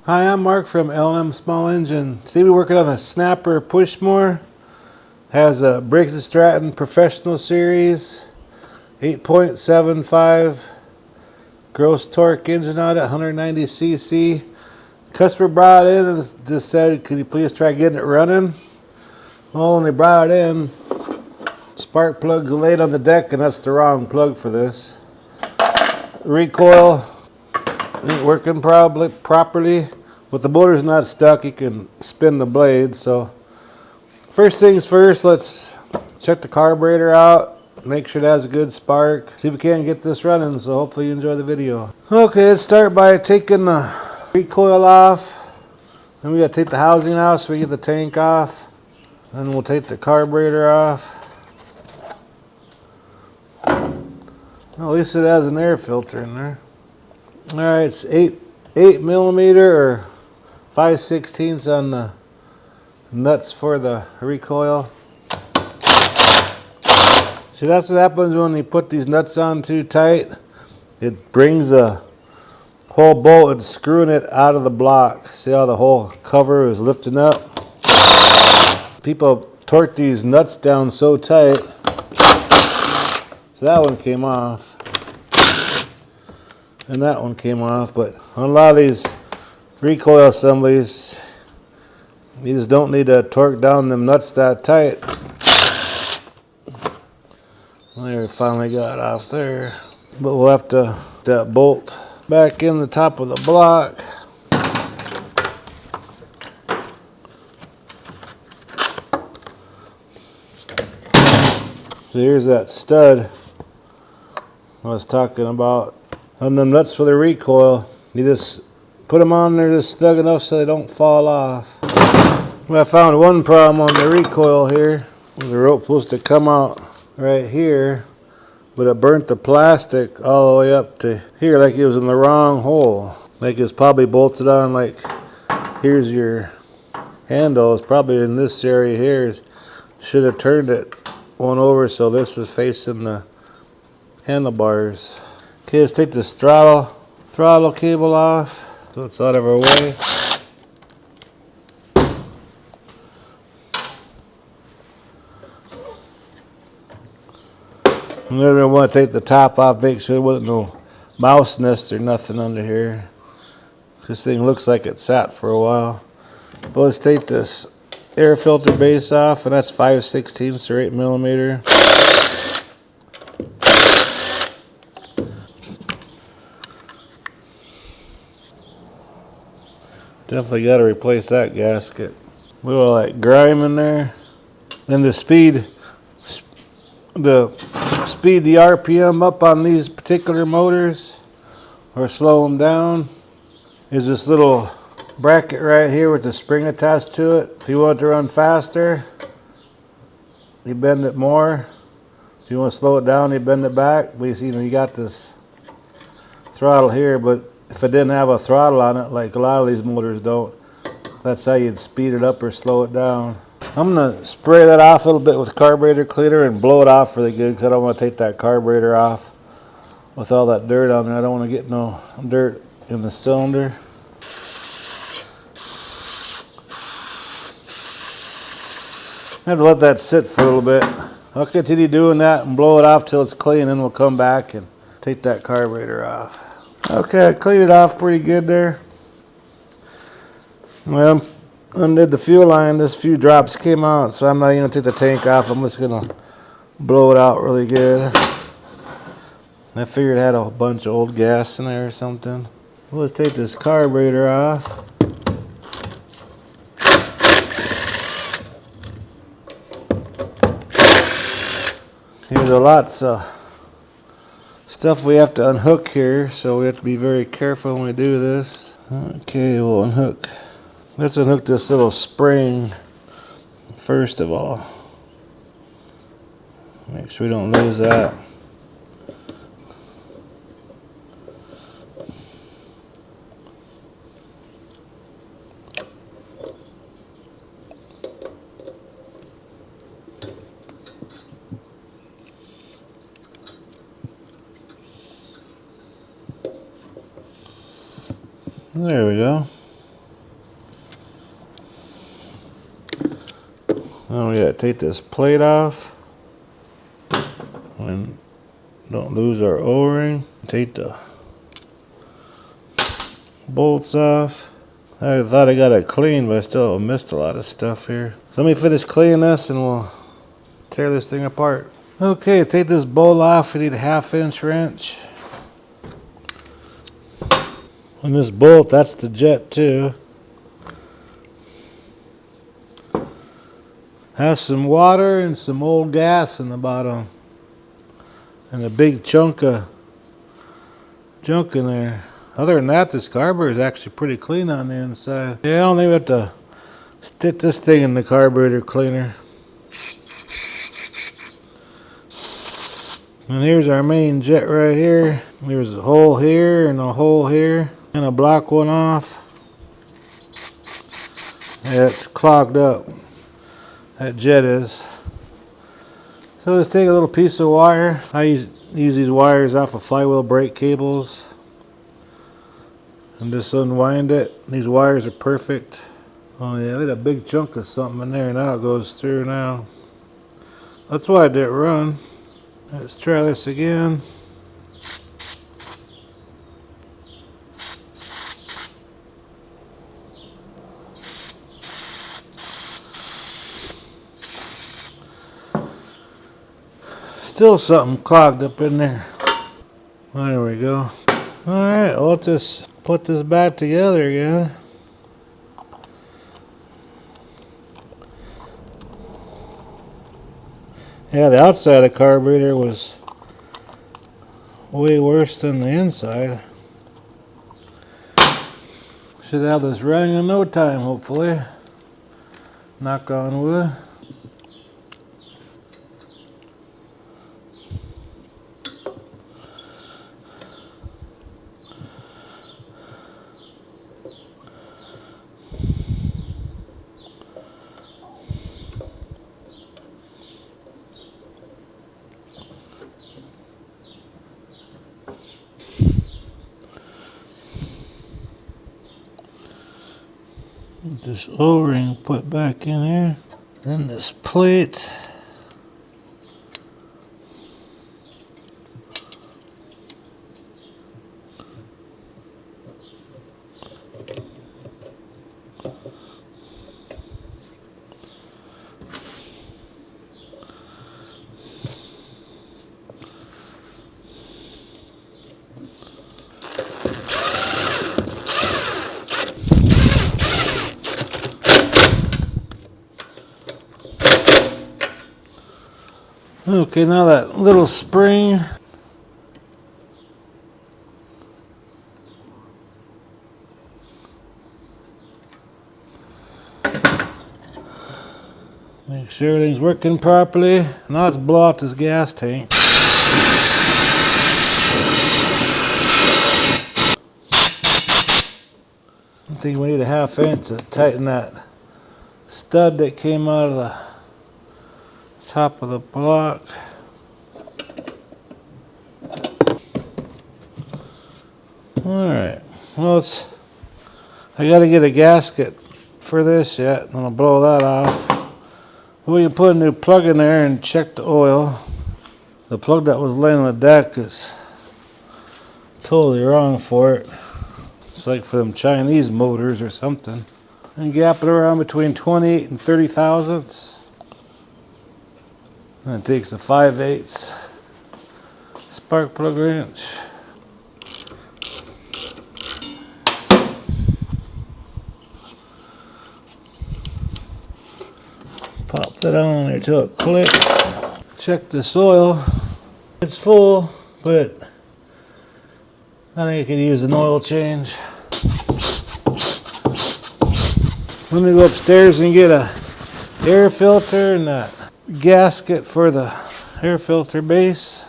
Hi, I'm Mark from L&M Small Engine. Today we're working on a snapper push mower. Has a Briggs & Stratton Professional Series, 8.75 gross torque engine on it, 190 cc. Customer brought it in and just said, could you please try getting it running? Well, when they brought it in, spark plug laid on the deck, and that's the wrong plug for this. Recoil ain't working properly, but the motor's not stuck. You can spin the blade. So first things first, let's check the carburetor out, make sure it has a good spark, see if we can get this running. So hopefully you enjoy the video. Okay, let's start by taking the recoil off. Then we got to take the housing out so we get the tank off. Then we'll take the carburetor off. Well, at least it has an air filter in there. All right, it's 8 millimeter or 5/16 on the nuts for the recoil. See, that's what happens when you put these nuts on too tight. It brings a whole bolt and screwing it out of the block. See how the whole cover is lifting up? People torque these nuts down so tight. So that one came off. And that one came off, but on a lot of these recoil assemblies, you just don't need to torque down them nuts that tight. There, we finally got off there. But we'll have to put that bolt back in the top of the block. So here's that stud I was talking about. On the nuts for the recoil, you just put them on there just snug enough so they don't fall off. Well, I found one problem on the recoil here. The rope was supposed to come out right here, but it burnt the plastic all the way up to here, like it was in the wrong hole. Like it was probably bolted on, like here's your handle. It's probably in this area here. Should have turned it one over so this is facing the handlebars. Okay, let's take this throttle cable off so it's out of our way. And then we want to take the top off, make sure there wasn't no mouse nest or nothing under here. This thing looks like it sat for a while. But let's take this air filter base off, and that's 5/16 or 8 millimeter. Definitely got to replace that gasket. Look at all that grime in there. Then the speed the RPM up on these particular motors, or slow them down, is this little bracket right here with a spring attached to it. If you want it to run faster, you bend it more. If you want to slow it down, you bend it back. But you got this throttle here, but if it didn't have a throttle on it, like a lot of these motors don't, that's how you'd speed it up or slow it down. I'm going to spray that off a little bit with carburetor cleaner and blow it off really good, because I don't want to take that carburetor off with all that dirt on there. I don't want to get no dirt in the cylinder. I have to let that sit for a little bit. I'll continue doing that and blow it off till it's clean, then we'll come back and take that carburetor off. Okay, I cleaned it off pretty good there. Well, undid the fuel line. This few drops came out, so I'm not even going to take the tank off. I'm just going to blow it out really good. I figured it had a bunch of old gas in there or something. Well, let's take this carburetor off. Here's lots of stuff we have to unhook here, so we have to be very careful when we do this. Okay, we'll unhook. Let's unhook this little spring first of all. Make sure we don't lose that. There we go. Now we gotta take this plate off. And don't lose our O-ring. Take the bolts off. I thought I got it clean, but I still missed a lot of stuff here. So let me finish cleaning this and we'll tear this thing apart. Okay, take this bolt off. You need a 1/2-inch wrench. And this bolt, that's the jet too. Has some water and some old gas in the bottom. And a big chunk of junk in there. Other than that, this carburetor is actually pretty clean on the inside. Yeah, I don't think we have to stick this thing in the carburetor cleaner. And here's our main jet right here. There's a hole here and a hole here. And a block one off. Yeah, it's clogged up. That jet is. So let's take a little piece of wire. I use these wires off of flywheel brake cables. And just unwind it. These wires are perfect. Oh yeah, we had a big chunk of something in there. Now it goes through now. That's why it didn't run. Let's try this again. Still something clogged up in there. There we go. Alright, well, let's just put this back together again. Yeah, the outside of the carburetor was way worse than the inside. Should have this running in no time, hopefully. Knock on wood. This O-ring put back in here. Then this plate. Okay, now that little spring. Make sure everything's working properly. Now let's blow out this gas tank. I think we need a 1/2 inch to tighten that stud that came out of the top of the block. Alright, well, I gotta get a gasket for this yet. I'm gonna blow that off. We can put a new plug in there and check the oil. The plug that was laying on the deck is totally wrong for it. It's like for them Chinese motors or something. And gap it around between 28 and 30 thousandths. And it takes a 5/8 spark plug wrench. Pop that on there till it clicks. Check this oil. It's full, but I think I could use an oil change. Let me go upstairs and get a air filter and that gasket for the air filter base.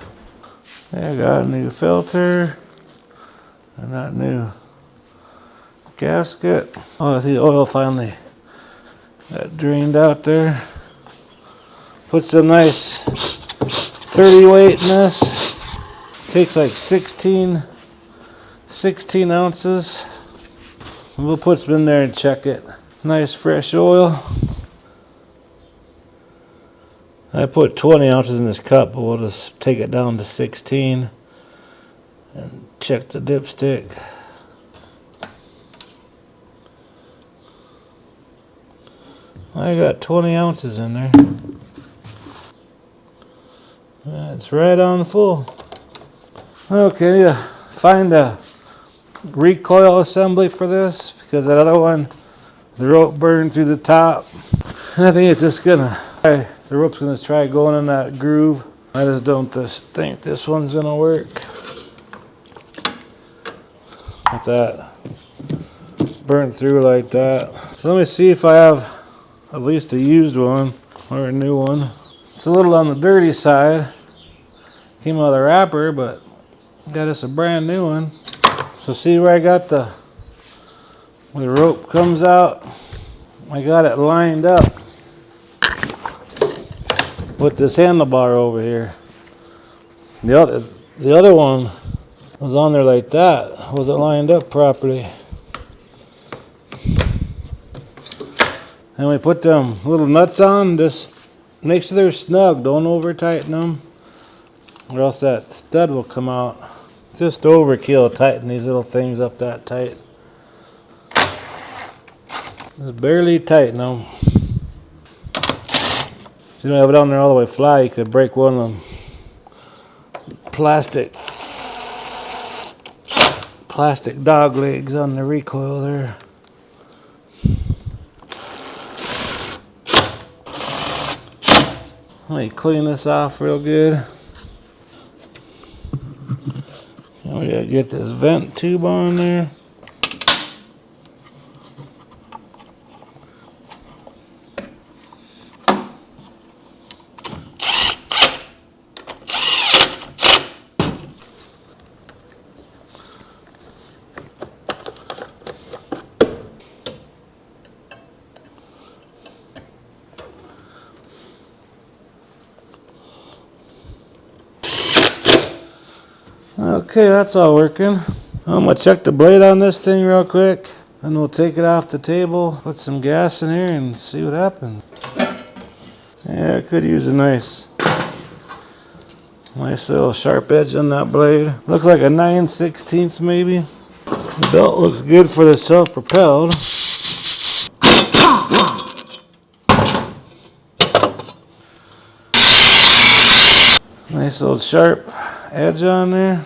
I got a new filter and that new gasket. Oh, I see the oil finally got drained out there. Put some nice 30 weight in this. Takes like 16 ounces. We'll put some in there and check it. Nice fresh oil. I put 20 ounces in this cup, but we'll just take it down to 16 and check the dipstick. I got 20 ounces in there. It's right on full. Okay, find a recoil assembly for this because that other one, the rope burned through the top. And I think it's just gonna, the rope's gonna try going in that groove. I just don't think this one's gonna work. What's that? Burnt through like that. So let me see if I have at least a used one or a new one. It's a little on the dirty side. Came out of the wrapper, but got us a brand new one. So see where I got where the rope comes out? I got it lined up with this handlebar over here. The other one was on there like that. Wasn't lined up properly. And we put them little nuts on, just make sure they're snug. Don't over tighten them, or else that stud will come out. Just overkill tighten these little things up that tight. Just barely tighten them. If you don't have it on there all the way flat, you could break one of them plastic dog legs on the recoil there. Let me clean this off real good. Now we gotta get this vent tube on there. Okay, that's all working. I'm gonna check the blade on this thing real quick, and we'll take it off the table, put some gas in here, and see what happens. Yeah, I could use a nice little sharp edge on that blade. Looks like a 9/16 maybe. The belt looks good for the self-propelled. Nice little sharp edge on there.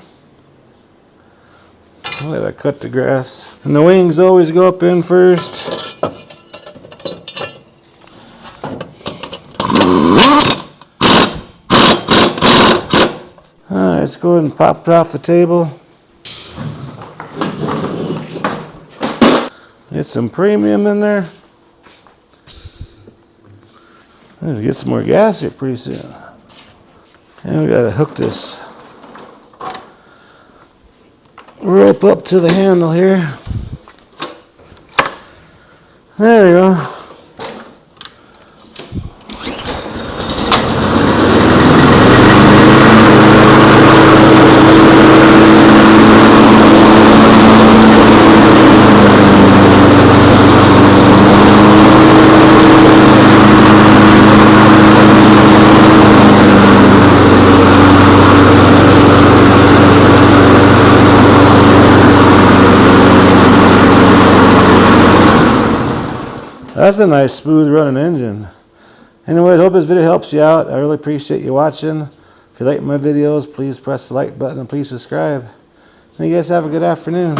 Let I cut the grass. And the wings always go up in first. Alright, let's go ahead and pop it off the table. Get some premium in there. I'm gonna get some more gas here pretty soon. And we gotta hook this rope up to the handle here. There we go. That's a nice smooth running engine. Anyways, I hope this video helps you out. I really appreciate you watching. If you like my videos, please press the like button and please subscribe. And you guys have a good afternoon.